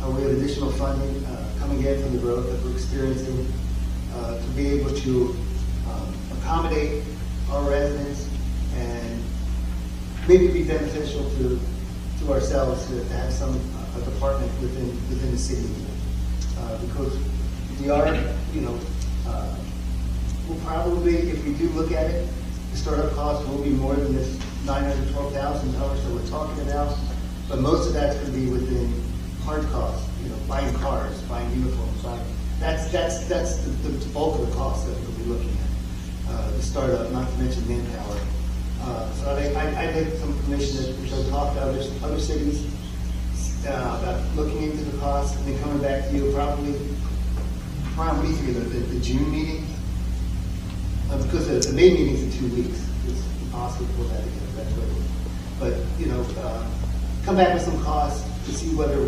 We have additional funding coming in from the growth that we're experiencing to be able to accommodate our residents and maybe be beneficial to ourselves to have some a department within the city, because we are, we'll probably, if we do look at it, the startup cost will be more than this $912,000 that we're talking about, but most of that's going to be within hard costs, buying cars, buying uniforms, that's the bulk of the cost that we'll be looking at. The startup, not to mention manpower. So I make some permission which I've talked to other cities about looking into the cost and then coming back to you probably around the June meeting, because the May meeting's in 2 weeks. It's impossible to pull that together that quickly. But come back with some costs to see whether